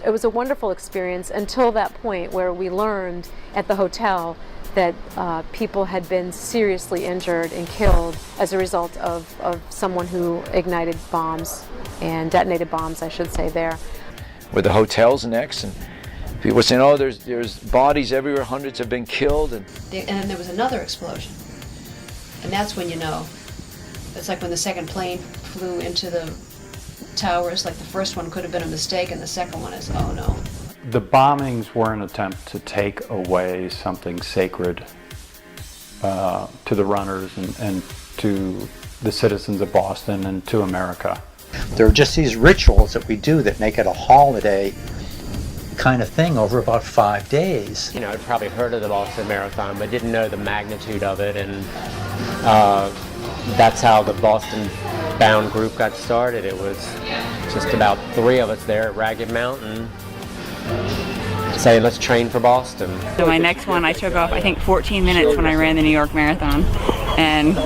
it was a wonderful experience until that point where we learned at the hotel that people had been seriously injured and killed as a result of someone who ignited bombs and detonated bombs, I should say, there. With the hotels next, and people were saying, oh, there's bodies everywhere, hundreds have been killed. And then there was another explosion. And that's when you know. It's like when the second plane flew into the towers, like the first one could have been a mistake, and the second one is, oh no. The bombings were an attempt to take away something sacred to the runners and to the citizens of Boston and to America. There are just these rituals that we do that make it a holiday kind of thing over about 5 days. You know, I'd probably heard of the Boston Marathon, but didn't know the magnitude of it, and that's how the Boston-bound group got started. It was just about 3 of us there at Ragged Mountain saying, let's train for Boston. So my next one, I took off, I think, 14 minutes when I ran the New York Marathon and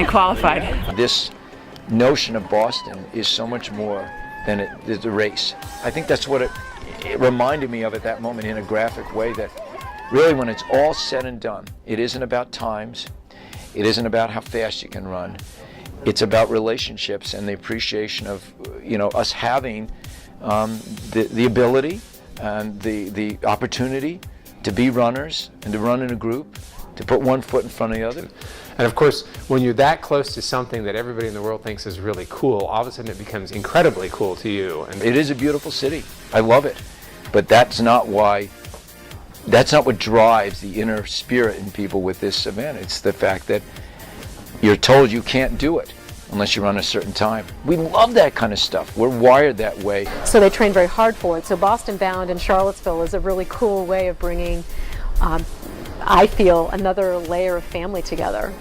qualified. This notion of Boston is so much more than it is a race. I think that's what it reminded me of at that moment in a graphic way, that really when it's all said and done, it isn't about times, it isn't about how fast you can run, it's about relationships and the appreciation of, you know, us having the ability and the opportunity to be runners and to run in a group, to put one foot in front of the other. And of course, when you're that close to something that everybody in the world thinks is really cool, all of a sudden it becomes incredibly cool to you. And it is a beautiful city. I love it. But that's not what drives the inner spirit in people with this event. It's the fact that you're told you can't do it unless you run a certain time. We love that kind of stuff. We're wired that way. So they train very hard for it. So Boston Bound in Charlottesville is a really cool way of bringing, I feel, another layer of family together.